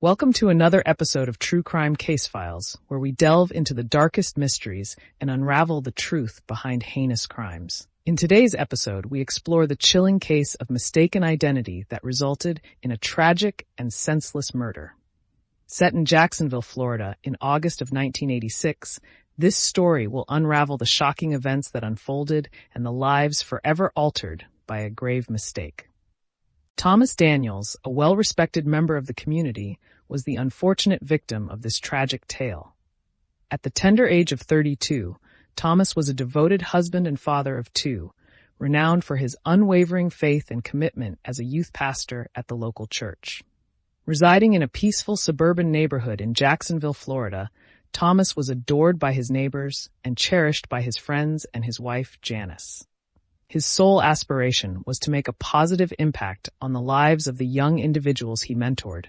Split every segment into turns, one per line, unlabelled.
Welcome to another episode of True Crime Case Files, where we delve into the darkest mysteries and unravel the truth behind heinous crimes. In today's episode, we explore the chilling case of mistaken identity that resulted in a tragic and senseless murder. Set in Jacksonville, Florida, in August of 1986, this story will unravel the shocking events that unfolded and the lives forever altered by a grave mistake. Thomas Daniels, a well-respected member of the community, was the unfortunate victim of this tragic tale. At the tender age of 32, Thomas was a devoted husband and father of two, renowned for his unwavering faith and commitment as a youth pastor at the local church. Residing in a peaceful suburban neighborhood in Jacksonville, Florida, Thomas was adored by his neighbors and cherished by his friends and his wife, Janice. His sole aspiration was to make a positive impact on the lives of the young individuals he mentored,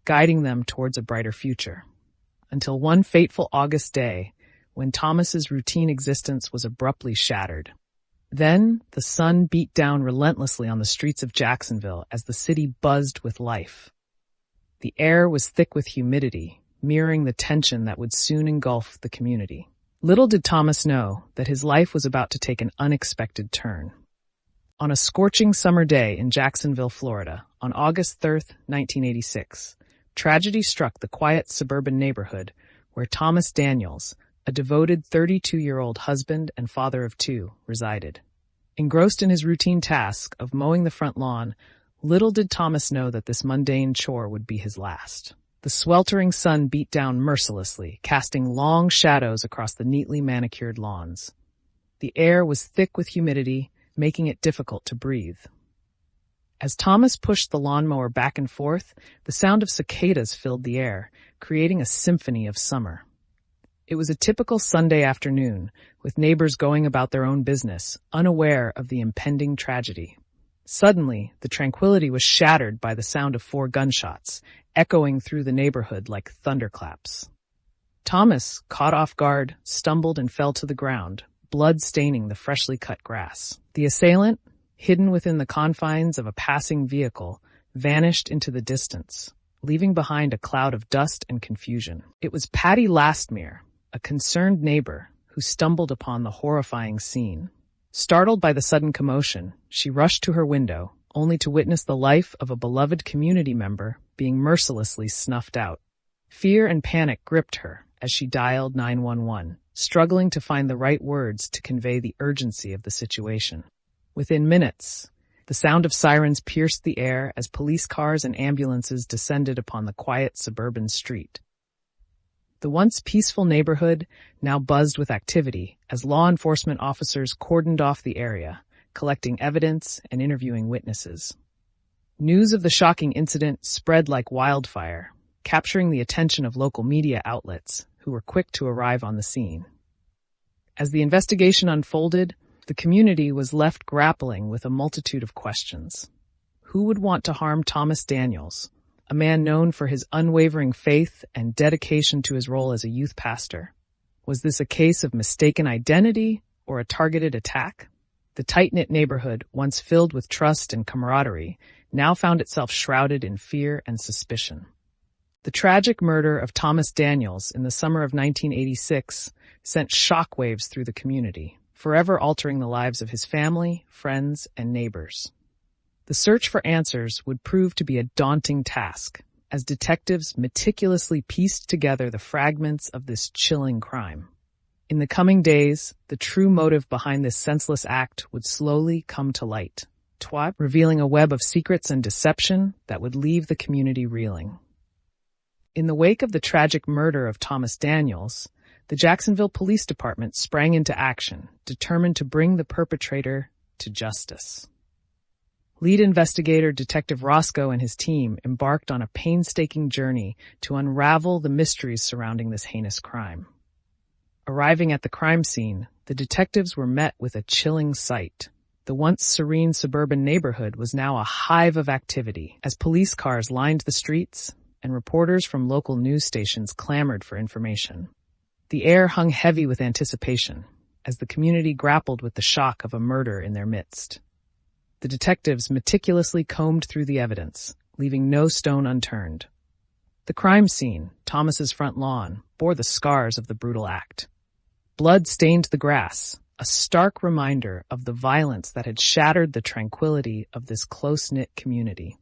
guiding them towards a brighter future. Until one fateful August day, when Thomas's routine existence was abruptly shattered. Then, the sun beat down relentlessly on the streets of Jacksonville as the city buzzed with life. The air was thick with humidity, mirroring the tension that would soon engulf the community. Little did Thomas know that his life was about to take an unexpected turn. On a scorching summer day in Jacksonville, Florida, on August 3rd, 1986, tragedy struck the quiet suburban neighborhood where Thomas Daniels, a devoted 32-year-old husband and father of two, resided. Engrossed in his routine task of mowing the front lawn, little did Thomas know that this mundane chore would be his last. The sweltering sun beat down mercilessly, casting long shadows across the neatly manicured lawns. The air was thick with humidity, making it difficult to breathe. As Thomas pushed the lawnmower back and forth, the sound of cicadas filled the air, creating a symphony of summer. It was a typical Sunday afternoon, with neighbors going about their own business, unaware of the impending tragedy. Suddenly, the tranquility was shattered by the sound of 4 gunshots, echoing through the neighborhood like thunderclaps. Thomas, caught off guard, stumbled and fell to the ground, blood staining the freshly cut grass. The assailant, hidden within the confines of a passing vehicle, vanished into the distance, leaving behind a cloud of dust and confusion. It was Patty Lastmere, a concerned neighbor, who stumbled upon the horrifying scene. Startled by the sudden commotion, she rushed to her window, only to witness the life of a beloved community member being mercilessly snuffed out. Fear and panic gripped her as she dialed 911, struggling to find the right words to convey the urgency of the situation. Within minutes, the sound of sirens pierced the air as police cars and ambulances descended upon the quiet suburban street. The once peaceful neighborhood now buzzed with activity as law enforcement officers cordoned off the area, collecting evidence and interviewing witnesses. News of the shocking incident spread like wildfire, capturing the attention of local media outlets, who were quick to arrive on the scene. As the investigation unfolded, the community was left grappling with a multitude of questions. Who would want to harm Thomas Daniels, a man known for his unwavering faith and dedication to his role as a youth pastor? Was this a case of mistaken identity or a targeted attack? The tight-knit neighborhood, once filled with trust and camaraderie, now found itself shrouded in fear and suspicion. The tragic murder of Thomas Daniels in the summer of 1986 sent shockwaves through the community, forever altering the lives of his family, friends, and neighbors. The search for answers would prove to be a daunting task, as detectives meticulously pieced together the fragments of this chilling crime. In the coming days, the true motive behind this senseless act would slowly come to light, revealing a web of secrets and deception that would leave the community reeling. In the wake of the tragic murder of Thomas Daniels, the Jacksonville Police Department sprang into action, determined to bring the perpetrator to justice. Lead investigator Detective Roscoe and his team embarked on a painstaking journey to unravel the mysteries surrounding this heinous crime. Arriving at the crime scene, the detectives were met with a chilling sight. The once serene suburban neighborhood was now a hive of activity as police cars lined the streets and reporters from local news stations clamored for information. The air hung heavy with anticipation as the community grappled with the shock of a murder in their midst. The detectives meticulously combed through the evidence, leaving no stone unturned. The crime scene, Thomas's front lawn, bore the scars of the brutal act. Blood stained the grass, a stark reminder of the violence that had shattered the tranquility of this close-knit community.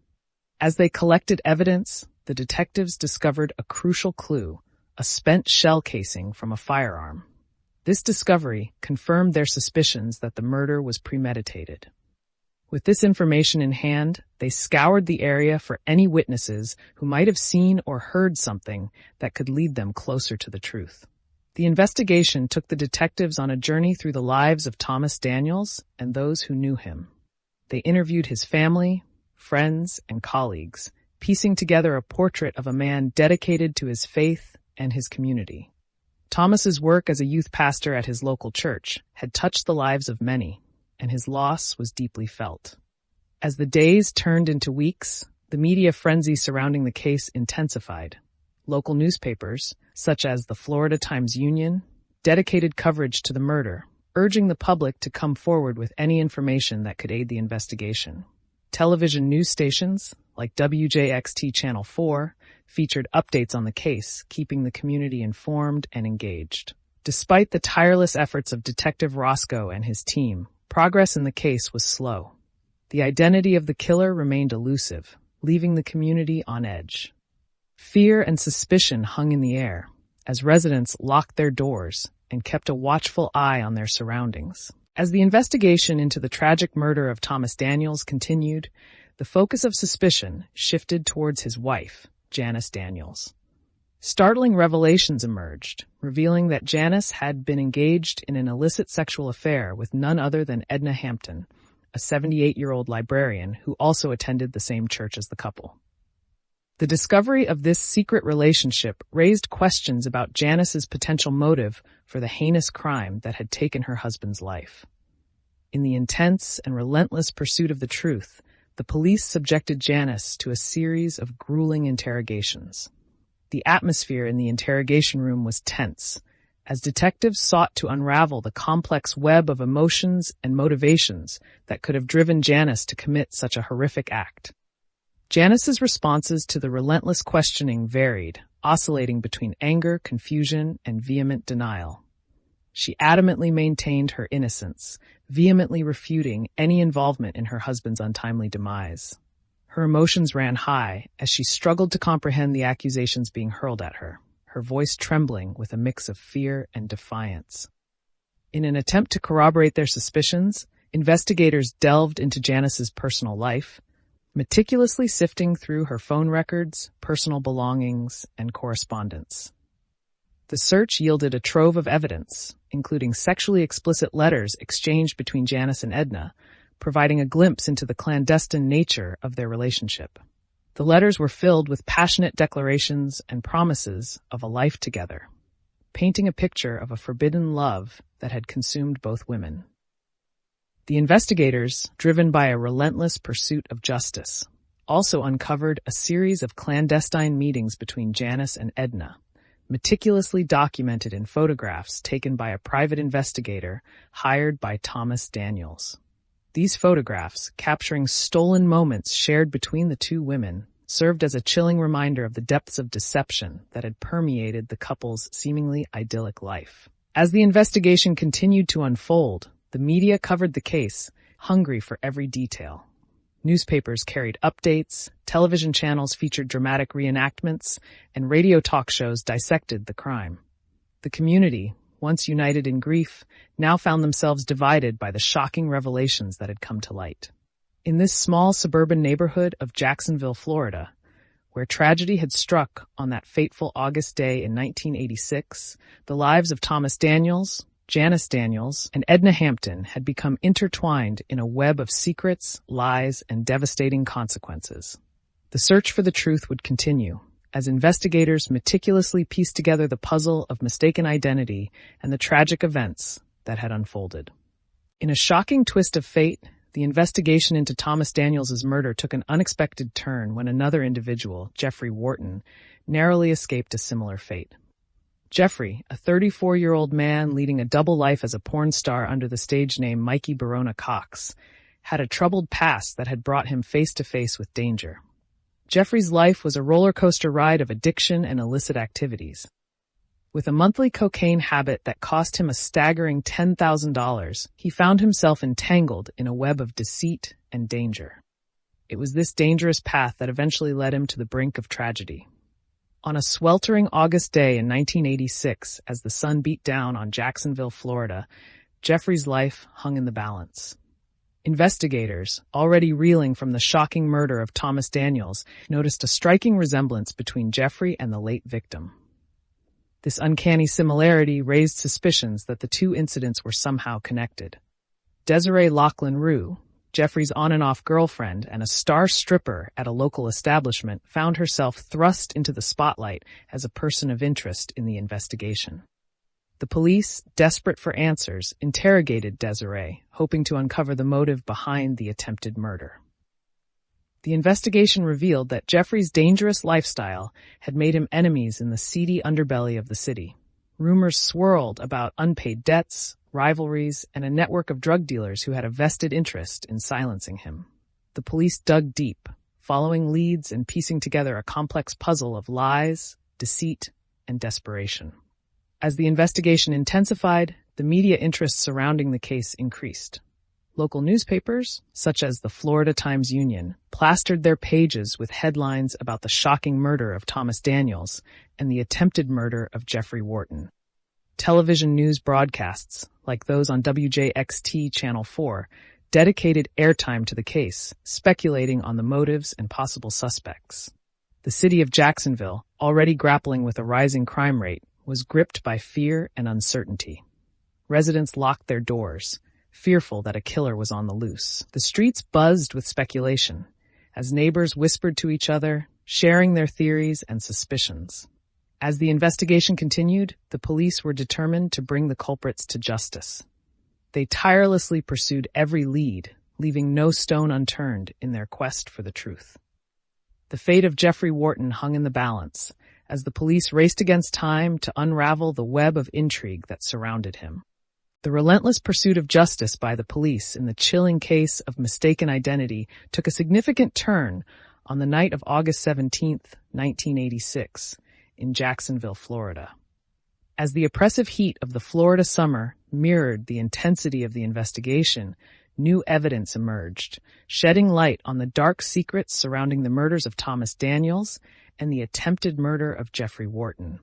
As they collected evidence, the detectives discovered a crucial clue, a spent shell casing from a firearm. This discovery confirmed their suspicions that the murder was premeditated. With this information in hand, they scoured the area for any witnesses who might have seen or heard something that could lead them closer to the truth. The investigation took the detectives on a journey through the lives of Thomas Daniels and those who knew him. They interviewed his family, friends, and colleagues, piecing together a portrait of a man dedicated to his faith and his community. Thomas's work as a youth pastor at his local church had touched the lives of many, and his loss was deeply felt. As the days turned into weeks, the media frenzy surrounding the case intensified. Local newspapers, such as the Florida Times-Union, dedicated coverage to the murder, urging the public to come forward with any information that could aid the investigation. Television news stations, like WJXT Channel 4, featured updates on the case, keeping the community informed and engaged. Despite the tireless efforts of Detective Roscoe and his team, progress in the case was slow. The identity of the killer remained elusive, leaving the community on edge. Fear and suspicion hung in the air, as residents locked their doors and kept a watchful eye on their surroundings. As the investigation into the tragic murder of Thomas Daniels continued, the focus of suspicion shifted towards his wife, Janice Daniels. Startling revelations emerged, revealing that Janice had been engaged in an illicit sexual affair with none other than Edna Hampton, a 78-year-old librarian who also attended the same church as the couple. The discovery of this secret relationship raised questions about Janice's potential motive for the heinous crime that had taken her husband's life. In the intense and relentless pursuit of the truth, the police subjected Janice to a series of grueling interrogations. The atmosphere in the interrogation room was tense, as detectives sought to unravel the complex web of emotions and motivations that could have driven Janice to commit such a horrific act. Janice's responses to the relentless questioning varied, oscillating between anger, confusion, and vehement denial. She adamantly maintained her innocence, vehemently refuting any involvement in her husband's untimely demise. Her emotions ran high as she struggled to comprehend the accusations being hurled at her, her voice trembling with a mix of fear and defiance. In an attempt to corroborate their suspicions, investigators delved into Janice's personal life, meticulously sifting through her phone records, personal belongings, and correspondence. The search yielded a trove of evidence, including sexually explicit letters exchanged between Janice and Edna, providing a glimpse into the clandestine nature of their relationship. The letters were filled with passionate declarations and promises of a life together, painting a picture of a forbidden love that had consumed both women. The investigators, driven by a relentless pursuit of justice, also uncovered a series of clandestine meetings between Janice and Edna, meticulously documented in photographs taken by a private investigator hired by Thomas Daniels. These photographs, capturing stolen moments shared between the two women, served as a chilling reminder of the depths of deception that had permeated the couple's seemingly idyllic life. As the investigation continued to unfold, the media covered the case, hungry for every detail. Newspapers carried updates, television channels featured dramatic reenactments, and radio talk shows dissected the crime. The community, once united in grief, now found themselves divided by the shocking revelations that had come to light. In this small suburban neighborhood of Jacksonville, Florida, where tragedy had struck on that fateful August day in 1986, the lives of Thomas Daniels, Janice Daniels, and Edna Hampton had become intertwined in a web of secrets, lies, and devastating consequences. The search for the truth would continue, as investigators meticulously pieced together the puzzle of mistaken identity and the tragic events that had unfolded. In a shocking twist of fate, the investigation into Thomas Daniels' murder took an unexpected turn when another individual, Jeffrey Wharton, narrowly escaped a similar fate. Jeffrey, a 34-year-old man leading a double life as a porn star under the stage name Mikey Barona Cox, had a troubled past that had brought him face to face with danger. Jeffrey's life was a roller coaster ride of addiction and illicit activities. With a monthly cocaine habit that cost him a staggering $10,000, he found himself entangled in a web of deceit and danger. It was this dangerous path that eventually led him to the brink of tragedy. On a sweltering August day in 1986, as the sun beat down on Jacksonville, Florida, Jeffrey's life hung in the balance. Investigators, already reeling from the shocking murder of Thomas Daniels, noticed a striking resemblance between Jeffrey and the late victim. This uncanny similarity raised suspicions that the two incidents were somehow connected. Desiree Lachlan Rue, Jeffrey's on-and-off girlfriend and a star stripper at a local establishment, found herself thrust into the spotlight as a person of interest in the investigation. The police, desperate for answers, interrogated Desiree, hoping to uncover the motive behind the attempted murder. The investigation revealed that Jeffrey's dangerous lifestyle had made him enemies in the seedy underbelly of the city. Rumors swirled about unpaid debts, rivalries, and a network of drug dealers who had a vested interest in silencing him. The police dug deep, following leads and piecing together a complex puzzle of lies, deceit, and desperation. As the investigation intensified, the media interest surrounding the case increased. Local newspapers, such as the Florida Times-Union, plastered their pages with headlines about the shocking murder of Thomas Daniels and the attempted murder of Jeffrey Wharton. Television news broadcasts, like those on WJXT Channel 4, dedicated airtime to the case, speculating on the motives and possible suspects. The city of Jacksonville, already grappling with a rising crime rate, was gripped by fear and uncertainty. Residents locked their doors, fearful that a killer was on the loose. The streets buzzed with speculation, as neighbors whispered to each other, sharing their theories and suspicions. As the investigation continued, the police were determined to bring the culprits to justice. They tirelessly pursued every lead, leaving no stone unturned in their quest for the truth. The fate of Jeffrey Wharton hung in the balance, as the police raced against time to unravel the web of intrigue that surrounded him. The relentless pursuit of justice by the police in the chilling case of mistaken identity took a significant turn on the night of August 17, 1986, in Jacksonville, Florida. As the oppressive heat of the Florida summer mirrored the intensity of the investigation, new evidence emerged, shedding light on the dark secrets surrounding the murders of Thomas Daniels and the attempted murder of Jeffrey Wharton.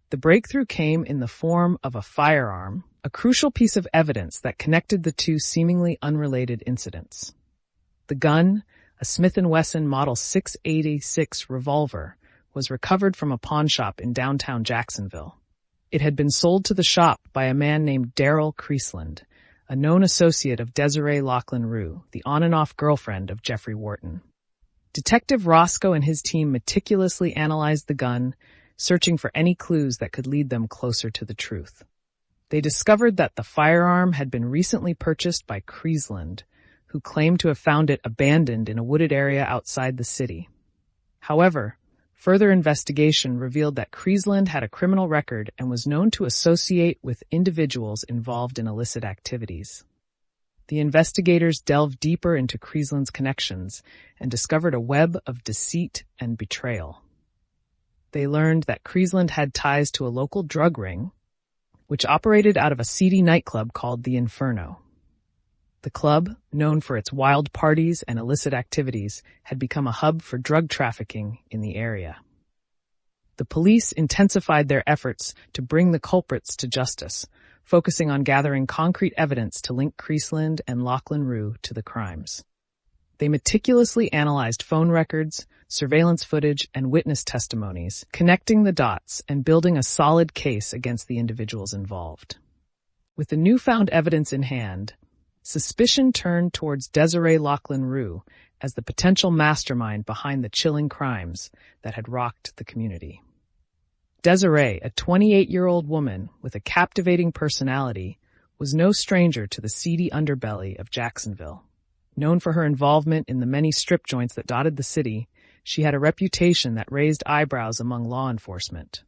The breakthrough came in the form of a firearm, a crucial piece of evidence that connected the two seemingly unrelated incidents. The gun, a Smith & Wesson Model 686 revolver, was recovered from a pawn shop in downtown Jacksonville. It had been sold to the shop by a man named Daryl Creasland, a known associate of Desiree Lachlan Rue, the on-and-off girlfriend of Jeffrey Wharton. Detective Roscoe and his team meticulously analyzed the gun, searching for any clues that could lead them closer to the truth. They discovered that the firearm had been recently purchased by Creasland, who claimed to have found it abandoned in a wooded area outside the city. However, further investigation revealed that Creasland had a criminal record and was known to associate with individuals involved in illicit activities. The investigators delved deeper into Creasland's connections and discovered a web of deceit and betrayal. They learned that Creasland had ties to a local drug ring, which operated out of a seedy nightclub called the Inferno. The club, known for its wild parties and illicit activities, had become a hub for drug trafficking in the area. The police intensified their efforts to bring the culprits to justice, focusing on gathering concrete evidence to link Creasland and Lachlan Rue to the crimes. They meticulously analyzed phone records, surveillance footage, and witness testimonies, connecting the dots and building a solid case against the individuals involved. With the newfound evidence in hand, suspicion turned towards Desiree Lachlan Rue as the potential mastermind behind the chilling crimes that had rocked the community. Desiree, a 28-year-old woman with a captivating personality, was no stranger to the seedy underbelly of Jacksonville. Known for her involvement in the many strip joints that dotted the city, she had a reputation that raised eyebrows among law enforcement.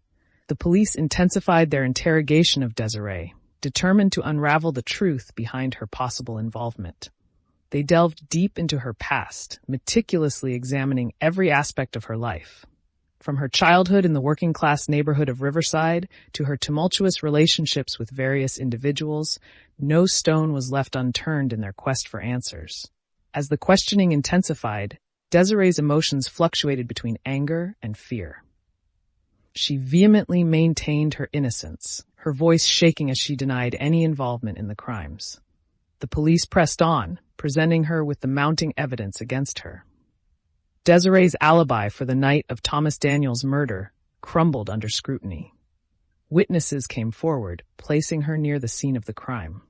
The police intensified their interrogation of Desiree, determined to unravel the truth behind her possible involvement. They delved deep into her past, meticulously examining every aspect of her life. From her childhood in the working-class neighborhood of Riverside to her tumultuous relationships with various individuals, no stone was left unturned in their quest for answers. As the questioning intensified, Desiree's emotions fluctuated between anger and fear. She vehemently maintained her innocence, her voice shaking as she denied any involvement in the crimes. The police pressed on, presenting her with the mounting evidence against her. Desiree's alibi for the night of Thomas Daniels' murder crumbled under scrutiny. Witnesses came forward, placing her near the scene of the crime.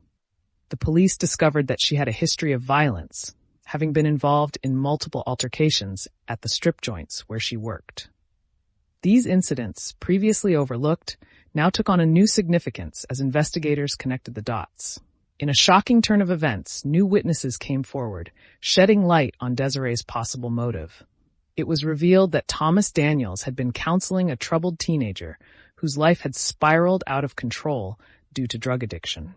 The police discovered that she had a history of violence, having been involved in multiple altercations at the strip joints where she worked. These incidents, previously overlooked, now took on a new significance as investigators connected the dots. In a shocking turn of events, new witnesses came forward, shedding light on Desiree's possible motive. It was revealed that Thomas Daniels had been counseling a troubled teenager whose life had spiraled out of control due to drug addiction.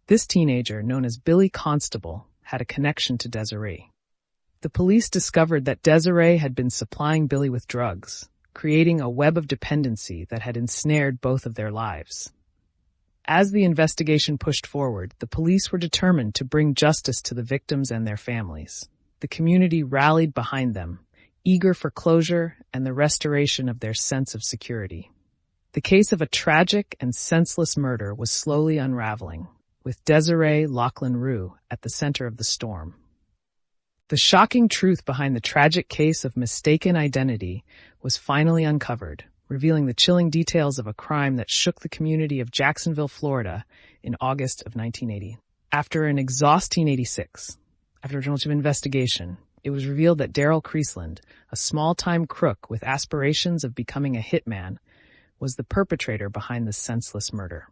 This teenager, known as Billy Constable, had a connection to Desiree. The police discovered that Desiree had been supplying Billy with drugs, creating a web of dependency that had ensnared both of their lives. As the investigation pushed forward, the police were determined to bring justice to the victims and their families. The community rallied behind them, eager for closure and the restoration of their sense of security. The case of a tragic and senseless murder was slowly unraveling, with Desiree Lachlan Rue at the center of the storm. The shocking truth behind the tragic case of mistaken identity was finally uncovered, revealing the chilling details of a crime that shook the community of Jacksonville, Florida, in August of 1980. After an exhausting 86, after a journalistic investigation, it was revealed that Daryl Creasland, a small-time crook with aspirations of becoming a hitman, was the perpetrator behind the senseless murder.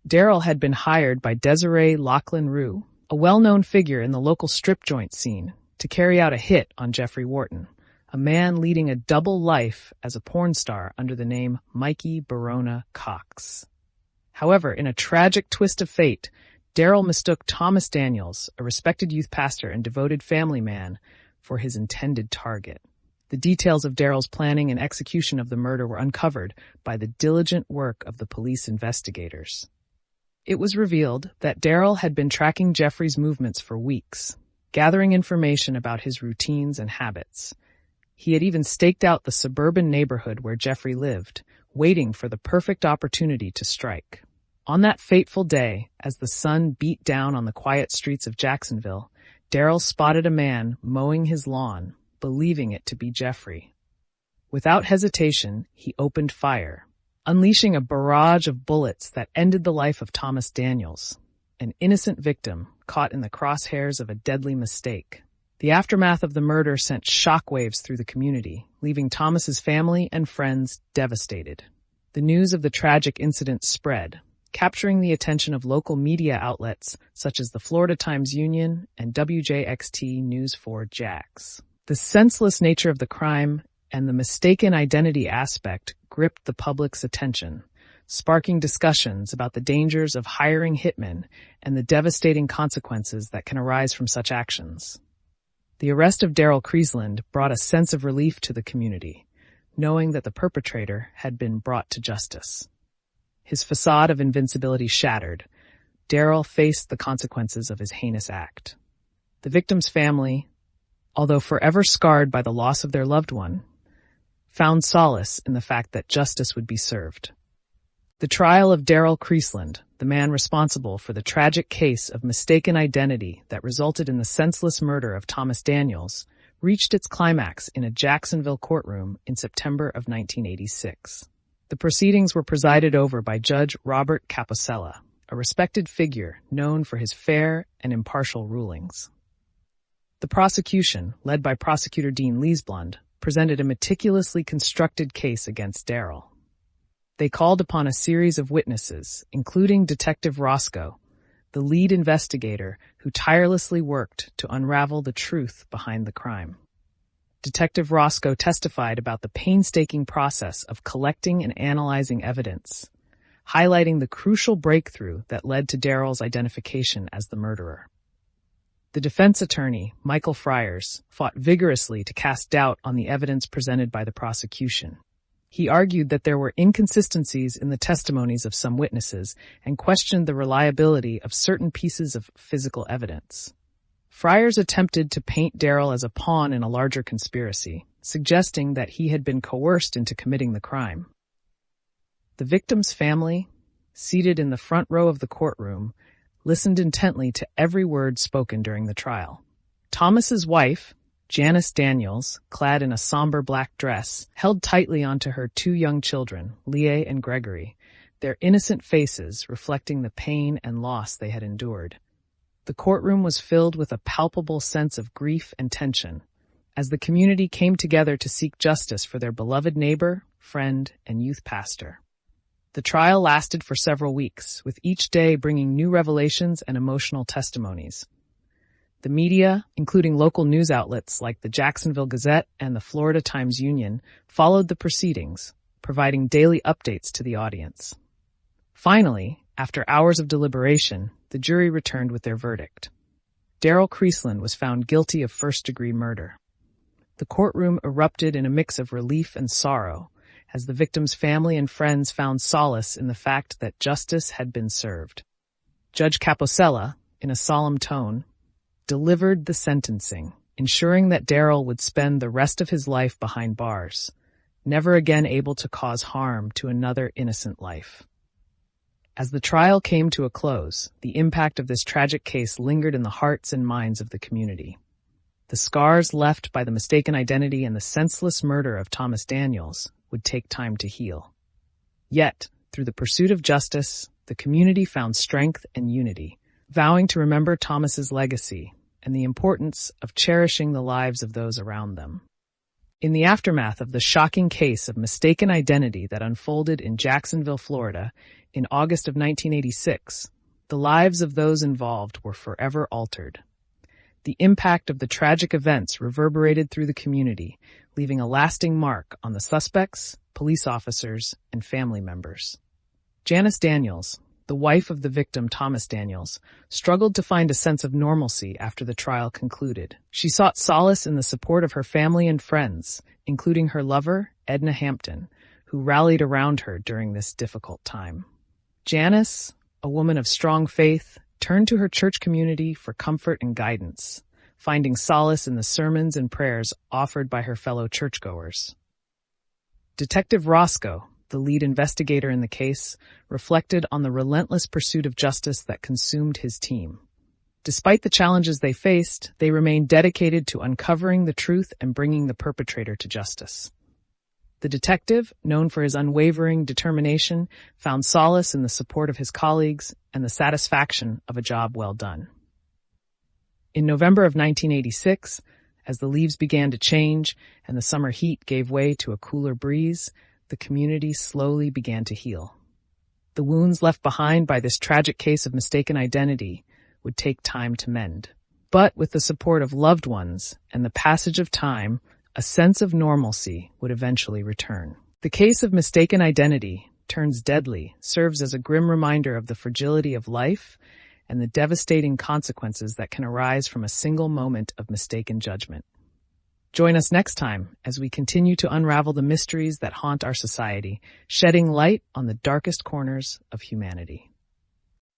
Daryl had been hired by Desiree Lachlan Rue, a well-known figure in the local strip joint scene, to carry out a hit on Jeffrey Wharton, a man leading a double life as a porn star under the name Mikey Barona Cox. However, in a tragic twist of fate, Daryl mistook Thomas Daniels, a respected youth pastor and devoted family man, for his intended target. The details of Daryl's planning and execution of the murder were uncovered by the diligent work of the police investigators. It was revealed that Daryl had been tracking Jeffrey's movements for weeks, gathering information about his routines and habits. He had even staked out the suburban neighborhood where Jeffrey lived, waiting for the perfect opportunity to strike. On that fateful day, as the sun beat down on the quiet streets of Jacksonville, Daryl spotted a man mowing his lawn, believing it to be Jeffrey. Without hesitation, he opened fire, unleashing a barrage of bullets that ended the life of Thomas Daniels, an innocent victim caught in the crosshairs of a deadly mistake. The aftermath of the murder sent shockwaves through the community, leaving Thomas's family and friends devastated. The news of the tragic incident spread, capturing the attention of local media outlets such as the Florida Times-Union and WJXT News 4 Jax. The senseless nature of the crime and the mistaken identity aspect gripped the public's attention, sparking discussions about the dangers of hiring hitmen and the devastating consequences that can arise from such actions. The arrest of Daryl Creasland brought a sense of relief to the community, knowing that the perpetrator had been brought to justice. His facade of invincibility shattered, Daryl faced the consequences of his heinous act. The victim's family, although forever scarred by the loss of their loved one, found solace in the fact that justice would be served. The trial of Daryl Creasland, the man responsible for the tragic case of mistaken identity that resulted in the senseless murder of Thomas Daniels, reached its climax in a Jacksonville courtroom in September of 1986. The proceedings were presided over by Judge Robert Capocella, a respected figure known for his fair and impartial rulings. The prosecution, led by Prosecutor Dean Leesblund, presented a meticulously constructed case against Daryl. They called upon a series of witnesses, including Detective Roscoe, the lead investigator who tirelessly worked to unravel the truth behind the crime. Detective Roscoe testified about the painstaking process of collecting and analyzing evidence, highlighting the crucial breakthrough that led to Daryl's identification as the murderer. The defense attorney, Michael Friars, fought vigorously to cast doubt on the evidence presented by the prosecution. He argued that there were inconsistencies in the testimonies of some witnesses and questioned the reliability of certain pieces of physical evidence. Friars attempted to paint Darrell as a pawn in a larger conspiracy, suggesting that he had been coerced into committing the crime. The victim's family, seated in the front row of the courtroom, listened intently to every word spoken during the trial. Thomas's wife, Janice Daniels, clad in a somber black dress, held tightly onto her two young children, Leah and Gregory, their innocent faces reflecting the pain and loss they had endured. The courtroom was filled with a palpable sense of grief and tension, as the community came together to seek justice for their beloved neighbor, friend, and youth pastor. The trial lasted for several weeks, with each day bringing new revelations and emotional testimonies. The media, including local news outlets like the Jacksonville Gazette and the Florida Times-Union, followed the proceedings, providing daily updates to the audience. Finally, after hours of deliberation, the jury returned with their verdict. Darrell Creasland was found guilty of first-degree murder. The courtroom erupted in a mix of relief and sorrow, as the victim's family and friends found solace in the fact that justice had been served. Judge Caposella, in a solemn tone, delivered the sentencing, ensuring that Darrell would spend the rest of his life behind bars, never again able to cause harm to another innocent life. As the trial came to a close, the impact of this tragic case lingered in the hearts and minds of the community. The scars left by the mistaken identity and the senseless murder of Thomas Daniels would take time to heal. Yet, through the pursuit of justice, the community found strength and unity, vowing to remember Thomas's legacy and the importance of cherishing the lives of those around them. In the aftermath of the shocking case of mistaken identity that unfolded in Jacksonville, Florida, in August of 1986, the lives of those involved were forever altered. The impact of the tragic events reverberated through the community, leaving a lasting mark on the suspects, police officers, and family members. Janice Daniels, the wife of the victim Thomas Daniels, struggled to find a sense of normalcy after the trial concluded. She sought solace in the support of her family and friends, including her lover, Edna Hampton, who rallied around her during this difficult time. Janice, a woman of strong faith, turned to her church community for comfort and guidance, finding solace in the sermons and prayers offered by her fellow churchgoers. Detective Roscoe, the lead investigator in the case, reflected on the relentless pursuit of justice that consumed his team. Despite the challenges they faced, they remained dedicated to uncovering the truth and bringing the perpetrator to justice. The detective, known for his unwavering determination, found solace in the support of his colleagues and the satisfaction of a job well done. In November of 1986, as the leaves began to change and the summer heat gave way to a cooler breeze, the community slowly began to heal. The wounds left behind by this tragic case of mistaken identity would take time to mend. But with the support of loved ones and the passage of time, a sense of normalcy would eventually return. The case of mistaken identity, turns deadly, serves as a grim reminder of the fragility of life and the devastating consequences that can arise from a single moment of mistaken judgment. Join us next time as we continue to unravel the mysteries that haunt our society, shedding light on the darkest corners of humanity.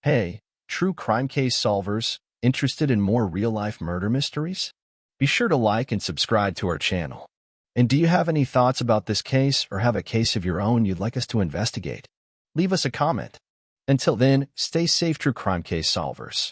Hey, true crime case solvers, interested in more real-life murder mysteries? Be sure to like and subscribe to our channel. And do you have any thoughts about this case or have a case of your own you'd like us to investigate? Leave us a comment. Until then, stay safe, true crime case solvers.